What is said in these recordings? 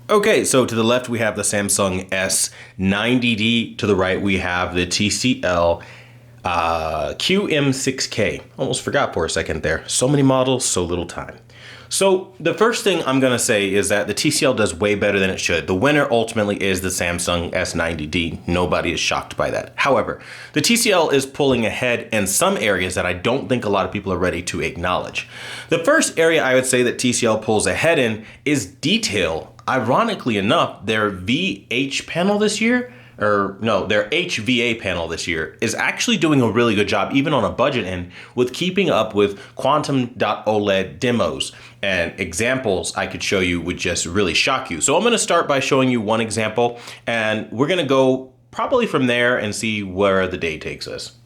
Okay, so to the left we have the Samsung S90D. To the right we have the TCL Q6MK. Almost forgot for a second there. So many models, so little time. So the first thing I'm going to say is that the TCL does way better than it should. The winner ultimately is the Samsung S90D. Nobody is shocked by that. However, the TCL is pulling ahead in some areas that I don't think a lot of people are ready to acknowledge. The first area I would say that TCL pulls ahead in is detail. Ironically enough, their VH panel this year, or no, their HVA panel this year is actually doing a really good job, even on a budget end, with keeping up with Quantum.OLED demos. And examples I could show you would just really shock you. So I'm gonna start by showing you one example, and we're gonna go probably from there and see where the day takes us.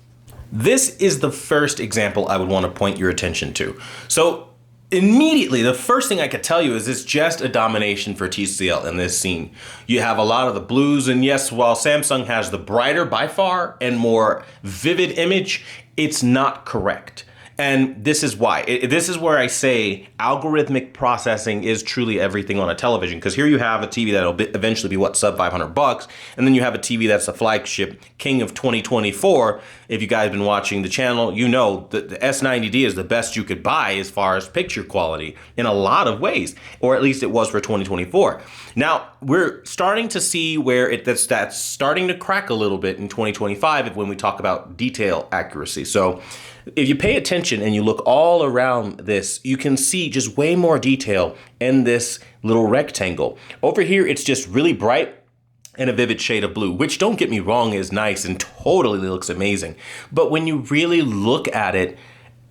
This is the first example I would want to point your attention to. So immediately, the first thing I could tell you is it's just a domination for TCL in this scene. You have a lot of the blues, and yes, while Samsung has the brighter by far and more vivid image, it's not correct. And this is why. This is where I say algorithmic processing is truly everything on a television. Because here you have a TV that'll eventually be what, sub $500, and then you have a TV that's the flagship king of 2024. If you guys have been watching the channel, you know that the S90D is the best you could buy as far as picture quality in a lot of ways, or at least it was for 2024. Now we're starting to see where that's starting to crack a little bit in 2025 when we talk about detail accuracy. So if you pay attention and you look all around this, you can see just way more detail in this little rectangle. Over here, it's just really bright and a vivid shade of blue, which, don't get me wrong, is nice and totally looks amazing. But when you really look at it,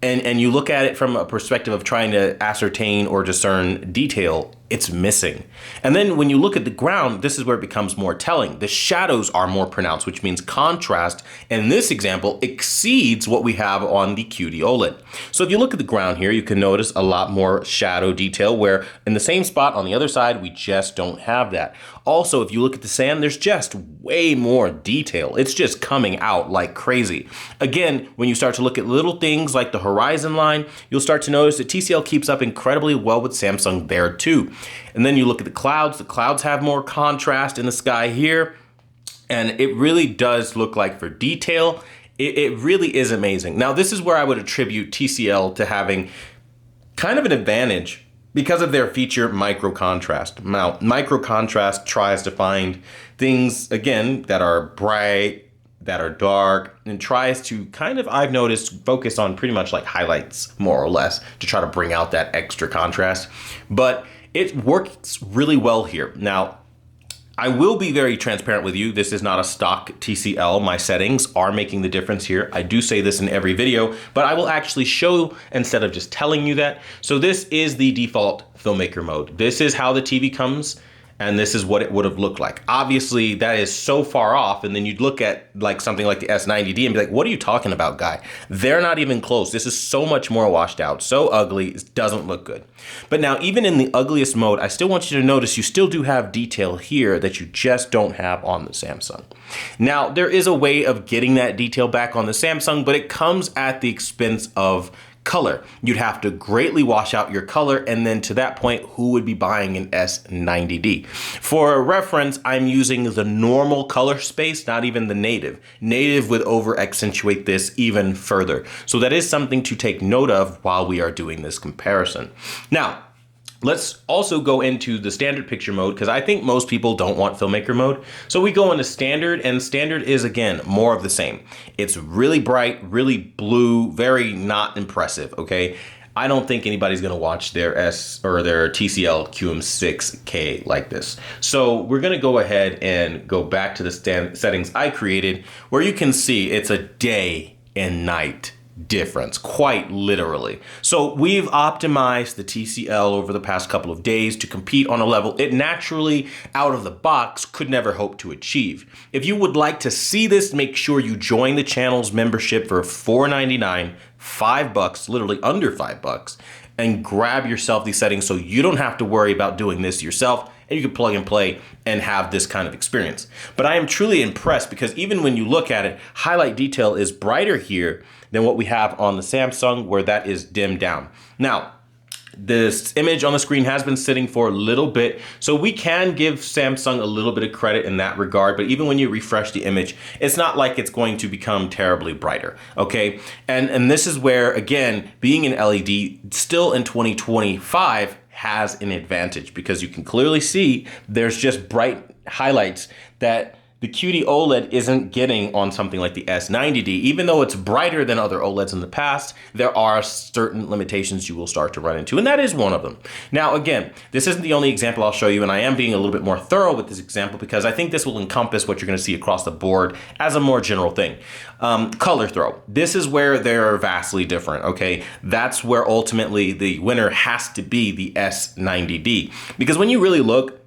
and you look at it from a perspective of trying to ascertain or discern detail, it's missing. And then when you look at the ground, this is where it becomes more telling. The shadows are more pronounced, which means contrast in this example exceeds what we have on the QD OLED. So if you look at the ground here, you can notice a lot more shadow detail, where in the same spot on the other side, we just don't have that. Also, if you look at the sand, there's just way more detail. It's just coming out like crazy. Again, when you start to look at little things like the horizon line, you'll start to notice that TCL keeps up incredibly well with Samsung there too. And then you look at the clouds have more contrast in the sky here. And it really does look like, for detail, it really is amazing. Now, this is where I would attribute TCL to having kind of an advantage because of their feature micro contrast. Now, micro contrast tries to find things, again, that are bright, that are dark, and tries to kind of, I've noticed, focus on pretty much like highlights, more or less, to try to bring out that extra contrast. But it works really well here. Now, I will be very transparent with you. This is not a stock TCL. My settings are making the difference here. I do say this in every video, but I will actually show instead of just telling you that. So this is the default filmmaker mode. This is how the TV comes, and this is what it would have looked like. Obviously, that is so far off, and then you'd look at like something like the S90D and be like, what are you talking about, guy? They're not even close. This is so much more washed out, so ugly, it doesn't look good. But now, even in the ugliest mode, I still want you to notice you still do have detail here that you just don't have on the Samsung. Now, there is a way of getting that detail back on the Samsung, but it comes at the expense of color. You'd have to greatly wash out your color, and then to that point, who would be buying an S90D? For reference, I'm using the normal color space, not even the native. Native would over accentuate this even further. So that is something to take note of while we are doing this comparison. Now, let's also go into the standard picture mode, because I think most people don't want filmmaker mode. So we go into standard, and standard is, again, more of the same. It's really bright, really blue, very not impressive, okay? I don't think anybody's gonna watch their TCL Q6MK like this. So we're gonna go ahead and go back to the settings I created, where you can see it's a day and night difference, quite literally. So we've optimized the TCL over the past couple of days to compete on a level it naturally, out of the box, could never hope to achieve. If you would like to see this, make sure you join the channel's membership for $4.99, $5, literally under $5, and grab yourself these settings so you don't have to worry about doing this yourself, and you can plug and play and have this kind of experience. But I am truly impressed, because even when you look at it, highlight detail is brighter here than what we have on the Samsung, where that is dimmed down. Now, this image on the screen has been sitting for a little bit, so we can give Samsung a little bit of credit in that regard, but even when you refresh the image, it's not like it's going to become terribly brighter, okay? And this is where, again, being an LED still in 2025 has an advantage, because you can clearly see there's just bright highlights that the QD OLED isn't getting on something like the S90D. Even though it's brighter than other OLEDs in the past, there are certain limitations you will start to run into, and that is one of them. Now, again, this isn't the only example I'll show you, and I am being a little bit more thorough with this example because I think this will encompass what you're gonna see across the board as a more general thing. Color throw. This is where they're vastly different, okay? That's where ultimately the winner has to be the S90D. Because when you really look,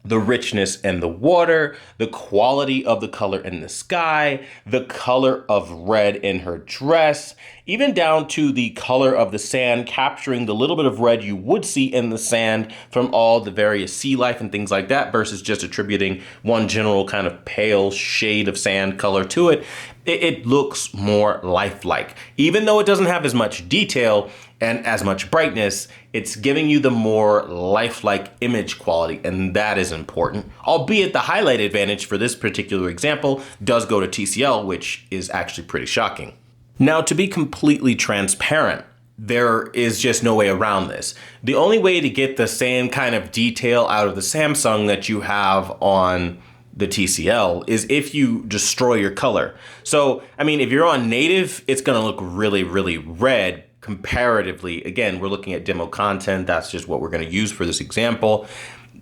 the richness in the water, the quality of the color in the sky, the color of red in her dress, even down to the color of the sand, capturing the little bit of red you would see in the sand from all the various sea life and things like that, versus just attributing one general kind of pale shade of sand color to it. It looks more lifelike. Even though it doesn't have as much detail and as much brightness, it's giving you the more lifelike image quality, and that is important. Albeit the highlight advantage for this particular example does go to TCL, which is actually pretty shocking. Now, to be completely transparent, there is just no way around this. The only way to get the same kind of detail out of the Samsung that you have on the TCL is if you destroy your color. So, I mean, if you're on native, it's gonna look really, really red comparatively. Again, we're looking at demo content. That's just what we're gonna use for this example.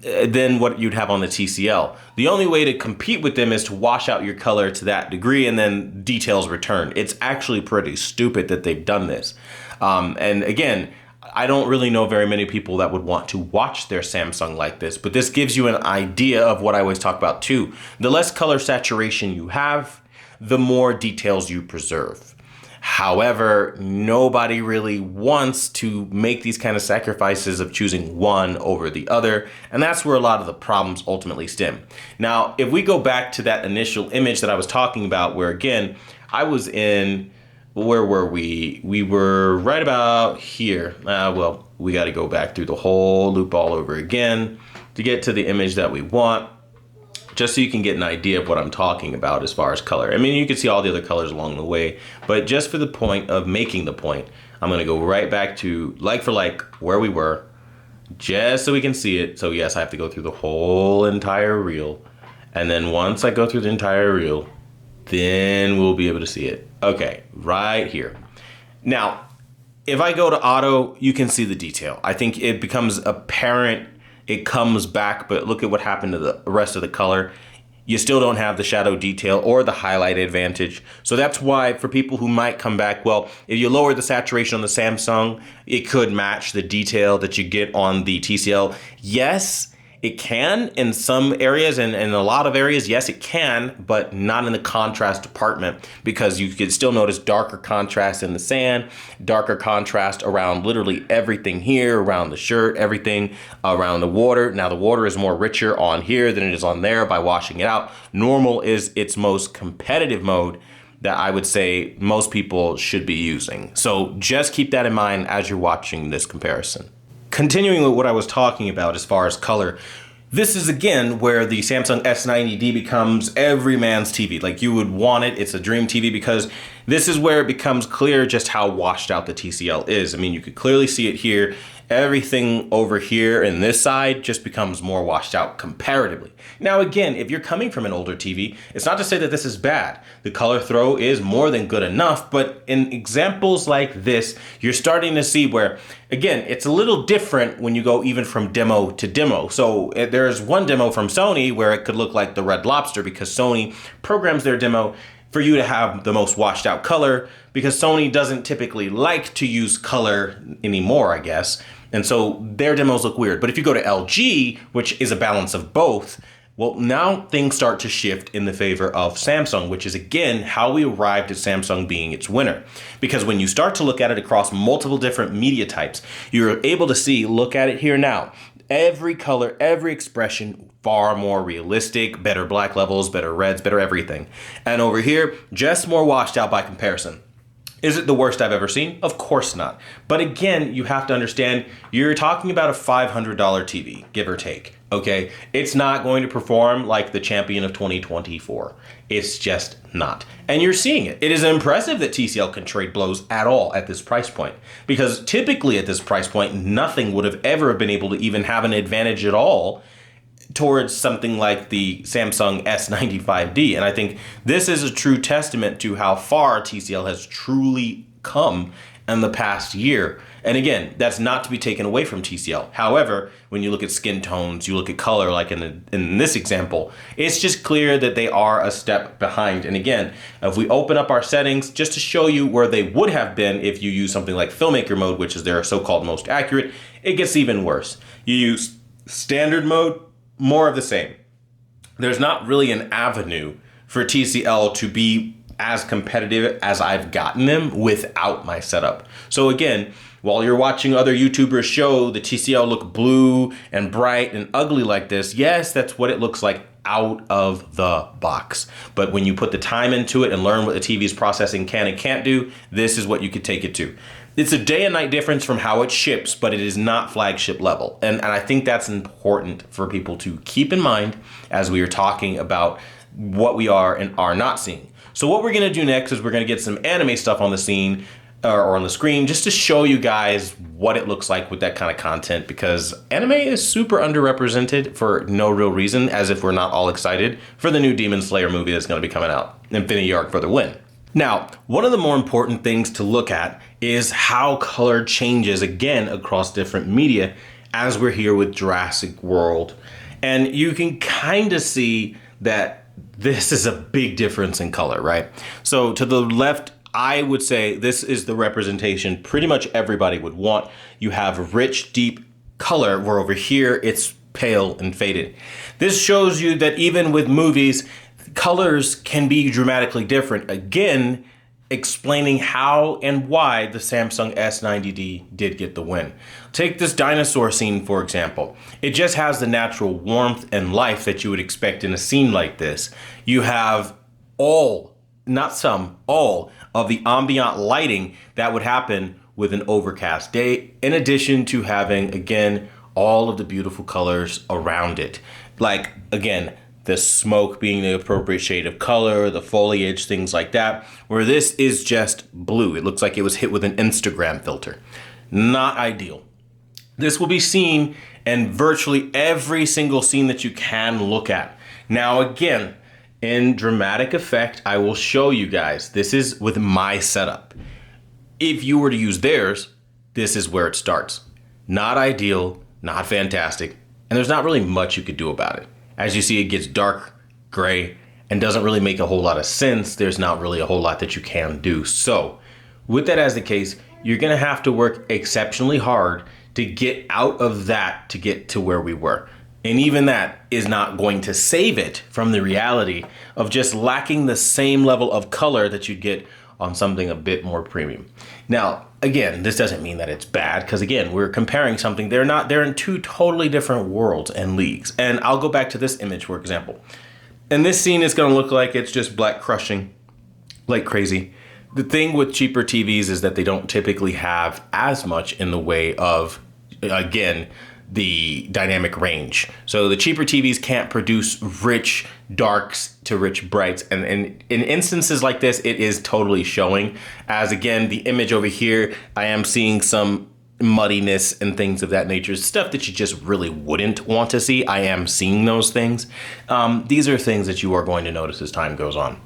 Than what you'd have on the TCL. The only way to compete with them is to wash out your color to that degree and then details return. It's actually pretty stupid that they've done this. And again, I don't really know very many people that would want to watch their Samsung like this, but this gives you an idea of what I always talk about too. The less color saturation you have, the more details you preserve. However, nobody really wants to make these kind of sacrifices of choosing one over the other, and that's where a lot of the problems ultimately stem. Now, if we go back to that initial image that I was talking about, where again, I was in, where were we? We were right about here. Well, we got to go back through the whole loop all over again to get to the image that we want, just so you can get an idea of what I'm talking about as far as color. I mean, you can see all the other colors along the way, but just for the point of making the point, I'm gonna go right back to like for like where we were, just so we can see it. So yes, I have to go through the whole entire reel. And then once I go through the entire reel, then we'll be able to see it. Okay, right here. Now, if I go to auto, you can see the detail. I think it becomes apparent. It comes back, but look at what happened to the rest of the color. You still don't have the shadow detail or the highlight advantage. So that's why for people who might come back, well, if you lower the saturation on the Samsung, it could match the detail that you get on the TCL. Yes, it can in some areas, and in a lot of areas, yes, it can, but not in the contrast department, because you could still notice darker contrast in the sand, darker contrast around literally everything here, around the shirt, everything around the water. Now the water is more richer on here than it is on there by washing it out. Normal is its most competitive mode that I would say most people should be using. So just keep that in mind as you're watching this comparison. Continuing with what I was talking about as far as color, this is again where the Samsung S90D becomes every man's TV. Like, you would want it, it's a dream TV, because this is where it becomes clear just how washed out the TCL is. I mean, you could clearly see it here. Everything over here and this side just becomes more washed out comparatively. Now again, if you're coming from an older TV, it's not to say that this is bad. The color throw is more than good enough, but in examples like this, you're starting to see where, again, it's a little different when you go even from demo to demo. So there's one demo from Sony where it could look like the Red Lobster, because Sony programs their demo for you to have the most washed out color, because Sony doesn't typically like to use color anymore, I guess. And so their demos look weird. But if you go to LG, which is a balance of both, well, now things start to shift in the favor of Samsung, which is again how we arrived at Samsung being its winner. Because when you start to look at it across multiple different media types, you're able to see, look at it here now, every color, every expression, far more realistic, better black levels, better reds, better everything. And over here, just more washed out by comparison. Is it the worst I've ever seen? Of course not. But again, you have to understand, you're talking about a $500 TV, give or take, okay? It's not going to perform like the champion of 2024. It's just not. And you're seeing it. It is impressive that TCL can trade blows at all at this price point, because typically at this price point, nothing would have ever been able to even have an advantage at all towards something like the Samsung S95D. And I think this is a true testament to how far TCL has truly come in the past year. And again, that's not to be taken away from TCL. However, when you look at skin tones, you look at color, like in this example, it's just clear that they are a step behind. And again, if we open up our settings just to show you where they would have been if you use something like filmmaker mode, which is their so-called most accurate, it gets even worse. You use standard mode, more of the same. There's not really an avenue for TCL to be as competitive as I've gotten them without my setup. So again, while you're watching other YouTubers show the TCL look blue and bright and ugly like this, yes, that's what it looks like out of the box. But when you put the time into it and learn what the TV's processing can and can't do, this is what you could take it to. It's a day and night difference from how it ships, but it is not flagship level. And I think that's important for people to keep in mind as we are talking about what we are and are not seeing. So what we're gonna do next is we're gonna get some anime stuff on the scene or on the screen just to show you guys what it looks like with that kind of content, because anime is super underrepresented for no real reason, as if we're not all excited for the new Demon Slayer movie that's gonna be coming out, Infinity Arc for the win. Now, one of the more important things to look at is how color changes again across different media as we're here with Jurassic World. And you can kind of see that this is a big difference in color, right? So to the left, I would say this is the representation pretty much everybody would want. You have rich, deep color, where over here it's pale and faded. This shows you that even with movies, colors can be dramatically different. Again, explaining how and why the Samsung S90D did get the win. Take this dinosaur scene, for example. It just has the natural warmth and life that you would expect in a scene like this. You have all, not some, all of the ambient lighting that would happen with an overcast day, in addition to having, again, all of the beautiful colors around it. Like, again, the smoke being the appropriate shade of color, the foliage, things like that, where this is just blue. It looks like it was hit with an Instagram filter. Not ideal. This will be seen in virtually every single scene that you can look at. Now, again, in dramatic effect, I will show you guys. This is with my setup. If you were to use theirs, this is where it starts. Not ideal, not fantastic, and there's not really much you could do about it. As you see, it gets dark, gray, and doesn't really make a whole lot of sense. There's not really a whole lot that you can do. So with that as the case, you're gonna have to work exceptionally hard to get out of that to get to where we were. And even that is not going to save it from the reality of just lacking the same level of color that you'd get on something a bit more premium. Now, again, this doesn't mean that it's bad, because again, we're comparing something. They're in two totally different worlds and leagues. And I'll go back to this image, for example. And this scene is gonna look like it's just black crushing like crazy. The thing with cheaper TVs is that they don't typically have as much in the way of, again, the dynamic range. So the cheaper TVs can't produce rich darks to rich brights. And in instances like this, it is totally showing. As again, the image over here, I am seeing some muddiness and things of that nature. Stuff that you just really wouldn't want to see. I am seeing those things. These are things that you are going to notice as time goes on.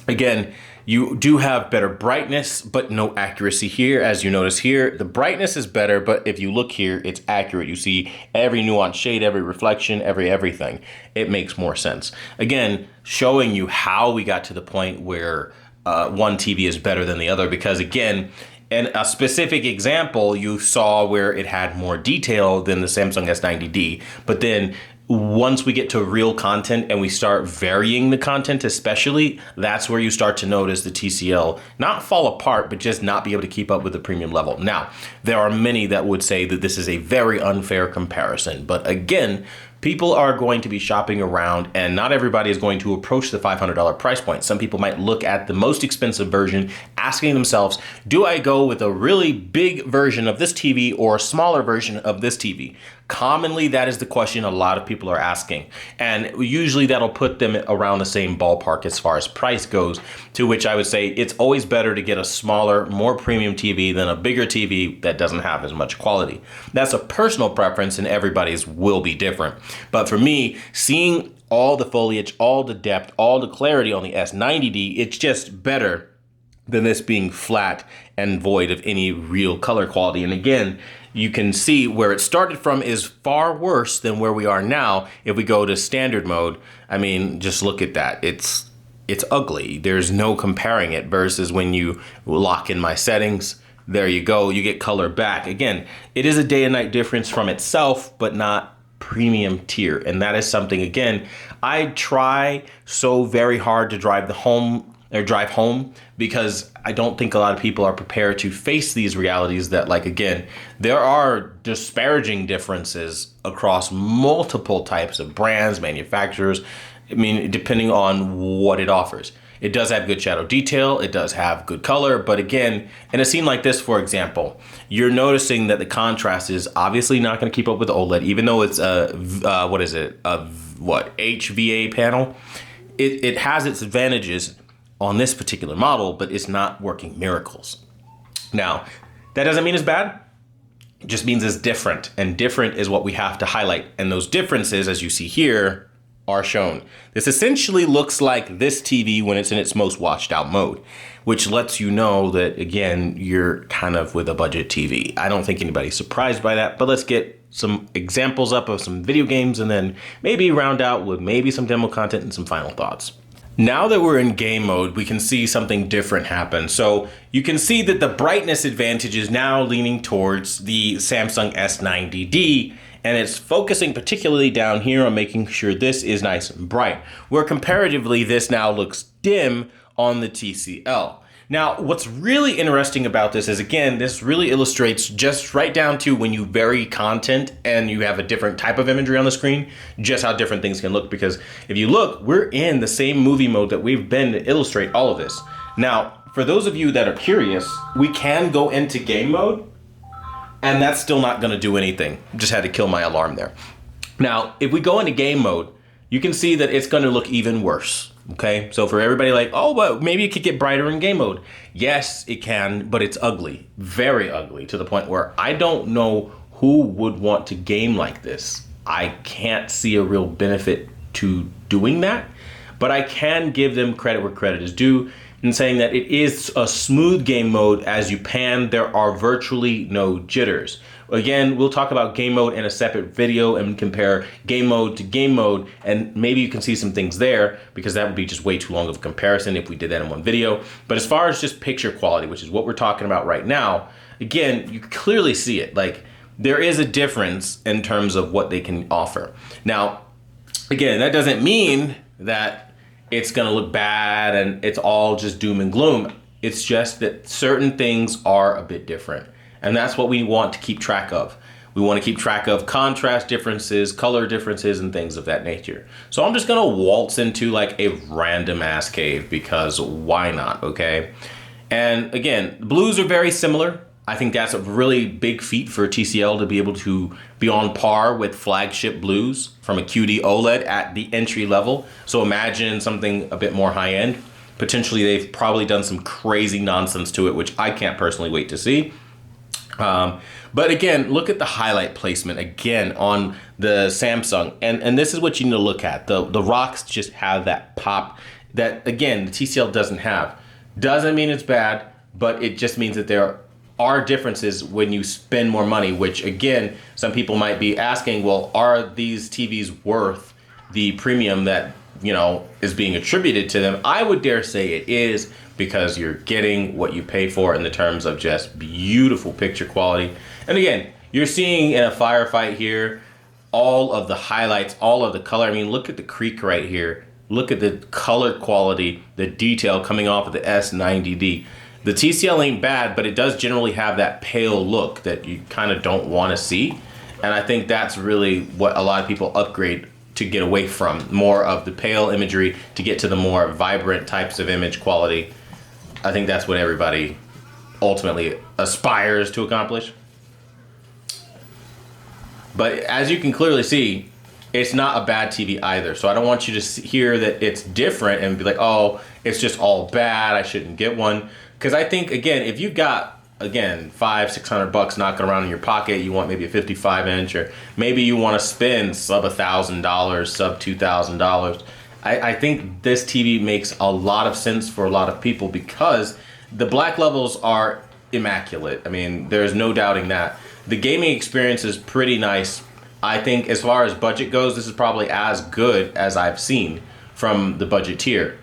Again, you do have better brightness, but no accuracy here. As you notice here, the brightness is better, but if you look here, it's accurate. You see every nuanced shade, every reflection, everything. It makes more sense. Again, showing you how we got to the point where one TV is better than the other, because again, in a specific example, you saw where it had more detail than the Samsung S90D, but then once we get to real content and we start varying the content especially, that's where you start to notice the TCL not fall apart, but just not be able to keep up with the premium level. Now, there are many that would say that this is a very unfair comparison, but again, people are going to be shopping around and not everybody is going to approach the $500 price point. Some people might look at the most expensive version asking themselves, do I go with a really big version of this TV or a smaller version of this TV? Commonly, that is the question a lot of people are asking. And usually that'll put them around the same ballpark as far as price goes, to which I would say it's always better to get a smaller, more premium TV than a bigger TV that doesn't have as much quality. That's a personal preference and everybody's will be different. But for me, seeing all the foliage, all the depth, all the clarity on the S90D, it's just better than this being flat and void of any real color quality. And again, you can see where it started from is far worse than where we are now. If we go to standard mode, I mean, just look at that. It's ugly. There's no comparing it versus when you lock in my settings. There you go. You get color back. Again, it is a day and night difference from itself, but not premium tier. And that is something, again, I try so very hard to drive home because I don't think a lot of people are prepared to face these realities that, like, again, there are disparaging differences across multiple types of brands, manufacturers. I mean, depending on what it offers. It does have good shadow detail. It does have good color. But again, in a scene like this, for example, you're noticing that the contrast is obviously not going to keep up with OLED, even though it's a HVA panel. It has its advantages on this particular model, but it's not working miracles. Now, that doesn't mean it's bad. It just means it's different, and different is what we have to highlight. And those differences, as you see here, are shown. This essentially looks like this TV when it's in its most washed out mode, which lets you know that, again, you're kind of with a budget TV. I don't think anybody's surprised by that, but let's get some examples up of some video games and then maybe round out with maybe some demo content and some final thoughts. Now that we're in game mode, we can see something different happen. So you can see that the brightness advantage is now leaning towards the Samsung S90D, and it's focusing particularly down here on making sure this is nice and bright, where comparatively this now looks dim on the TCL. Now, what's really interesting about this is, again, this really illustrates just right down to when you vary content and you have a different type of imagery on the screen, just how different things can look. Because if you look, we're in the same movie mode that we've been to illustrate all of this. Now, for those of you that are curious, we can go into game mode, and that's still not gonna do anything. Just had to kill my alarm there. Now, if we go into game mode, you can see that it's gonna look even worse. Okay, so for everybody like, oh, but maybe it could get brighter in game mode. Yes, it can, but it's ugly, very ugly, to the point where I don't know who would want to game like this. I can't see a real benefit to doing that, but I can give them credit where credit is due in saying that it is a smooth game mode. As you pan, there are virtually no jitters. Again, we'll talk about game mode in a separate video and compare game mode to game mode, and maybe you can see some things there because that would be just way too long of a comparison if we did that in one video. But as far as just picture quality, which is what we're talking about right now, again, you clearly see it. Like, there is a difference in terms of what they can offer. Now, again, that doesn't mean that it's gonna look bad and it's all just doom and gloom. It's just that certain things are a bit different. And that's what we want to keep track of. We want to keep track of contrast differences, color differences, and things of that nature. So I'm just gonna waltz into like a random ass cave because why not, okay? And again, the blues are very similar. I think that's a really big feat for TCL to be able to be on par with flagship blues from a QD OLED at the entry level. So imagine something a bit more high end. Potentially they've probably done some crazy nonsense to it, which I can't personally wait to see. But again, look at the highlight placement again on the Samsung, and this is what you need to look at. The rocks just have that pop that, again, the TCL doesn't have. Doesn't mean it's bad, but it just means that there are differences when you spend more money, which again, some people might be asking, well, are these TVs worth the premium that, you know, is being attributed to them? I would dare say it is, because you're getting what you pay for in the terms of just beautiful picture quality. And again, you're seeing in a firefight here, all of the highlights, all of the color. I mean, look at the creek right here. Look at the color quality, the detail coming off of the S90D. The TCL ain't bad, but it does generally have that pale look that you kind of don't want to see. And I think that's really what a lot of people upgrade to get away from, more of the pale imagery to get to the more vibrant types of image quality. I think that's what everybody ultimately aspires to accomplish. But as you can clearly see, it's not a bad TV either. So I don't want you to hear that it's different and be like, oh, it's just all bad, I shouldn't get one. Because I think, again, if you've got, again, $500-600 knocking around in your pocket, you want maybe a 55-inch, or maybe you want to spend sub $1,000, sub $2,000. I think this TV makes a lot of sense for a lot of people because the black levels are immaculate. I mean, there's no doubting that. The gaming experience is pretty nice. I think as far as budget goes, this is probably as good as I've seen from the budget tier.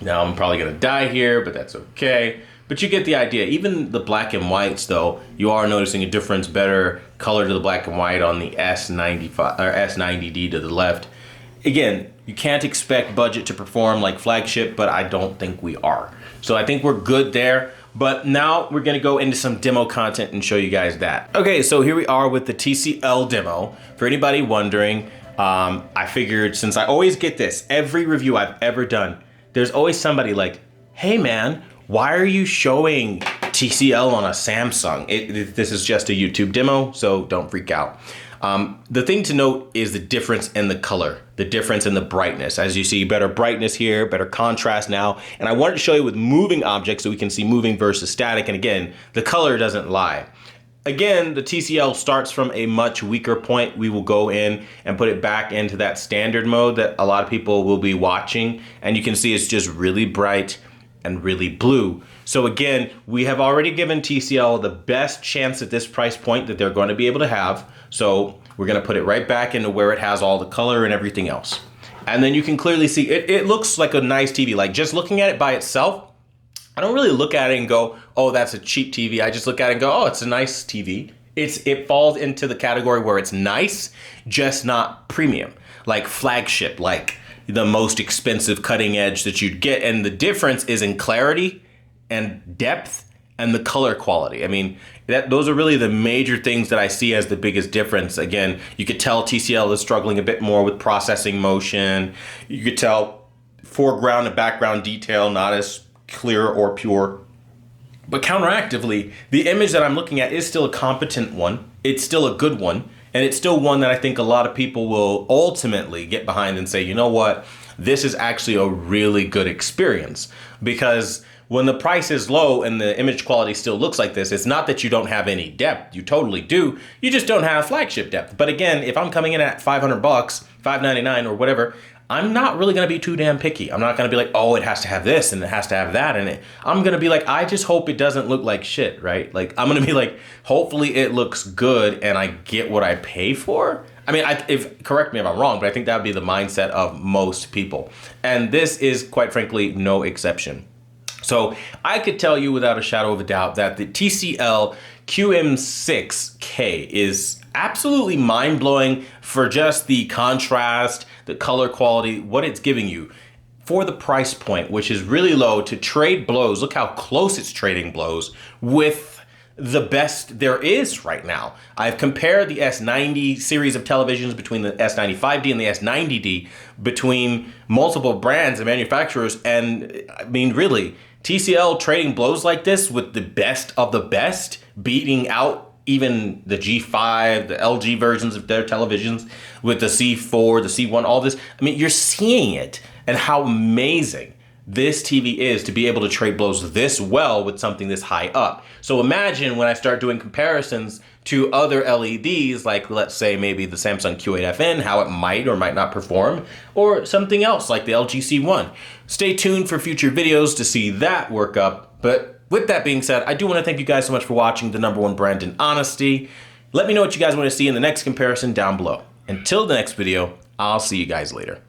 Now, I'm probably going to die here, but that's okay. But you get the idea. Even the black and whites, though, you are noticing a difference, better color to the black and white on the S95 or S90D to the left. Again, you can't expect budget to perform like flagship, but I don't think we are. So I think we're good there. But now we're going to go into some demo content and show you guys that. Okay, so here we are with the TCL demo. For anybody wondering, I figured since I always get this, every review I've ever done, there's always somebody like, hey man, why are you showing TCL on a Samsung? This is just a YouTube demo, so don't freak out. The thing to note is the difference in the color, the difference in the brightness. As you see, better brightness here, better contrast now. And I wanted to show you with moving objects so we can see moving versus static. And again, the color doesn't lie. Again, the TCL starts from a much weaker point. We will go in and put it back into that standard mode that a lot of people will be watching. And you can see it's just really bright and really blue. So again, we have already given TCL the best chance at this price point that they're going to be able to have. So we're going to put it right back into where it has all the color and everything else. And then you can clearly see it looks like a nice TV. Like just looking at it by itself, I don't really look at it and go, oh, that's a cheap TV. I just look at it and go, oh, it's a nice TV. It falls into the category where it's nice, just not premium, like flagship, like the most expensive cutting edge that you'd get. And the difference is in clarity and depth and the color quality. I mean, those are really the major things that I see as the biggest difference. Again, you could tell TCL is struggling a bit more with processing motion. You could tell foreground and background detail not as clear or pure. But counteractively, the image that I'm looking at is still a competent one. It's still a good one. And it's still one that I think a lot of people will ultimately get behind and say, you know what, this is actually a really good experience. Because when the price is low and the image quality still looks like this, it's not that you don't have any depth. You totally do. You just don't have flagship depth. But again, if I'm coming in at $500, $599 or whatever, I'm not really going to be too damn picky. I'm not going to be like, oh, it has to have this and it has to have that in it. I'm going to be like, I just hope it doesn't look like shit, right? Like, I'm going to be like, hopefully it looks good and I get what I pay for. I mean, correct me if I'm wrong, but I think that would be the mindset of most people. And this is, quite frankly, no exception. So I could tell you without a shadow of a doubt that the TCL Q6MK is absolutely mind-blowing for just the contrast, the color quality, what it's giving you for the price point, which is really low, to trade blows. Look how close it's trading blows with the best there is right now. I've compared the S90 series of televisions between the S95D and the S90D between multiple brands and manufacturers. And I mean, really, TCL trading blows like this with the best of the best, beating out even the G5, the LG versions of their televisions with the C4, the C1, all this. I mean, you're seeing it and how amazing this TV is to be able to trade blows this well with something this high up. So imagine when I start doing comparisons to other LEDs, like let's say maybe the Samsung Q8FN, how it might or might not perform, or something else like the LG C1. Stay tuned for future videos to see that work up. But with that being said, I do want to thank you guys so much for watching the #1 brand in honesty. Let me know what you guys want to see in the next comparison down below. Until the next video, I'll see you guys later.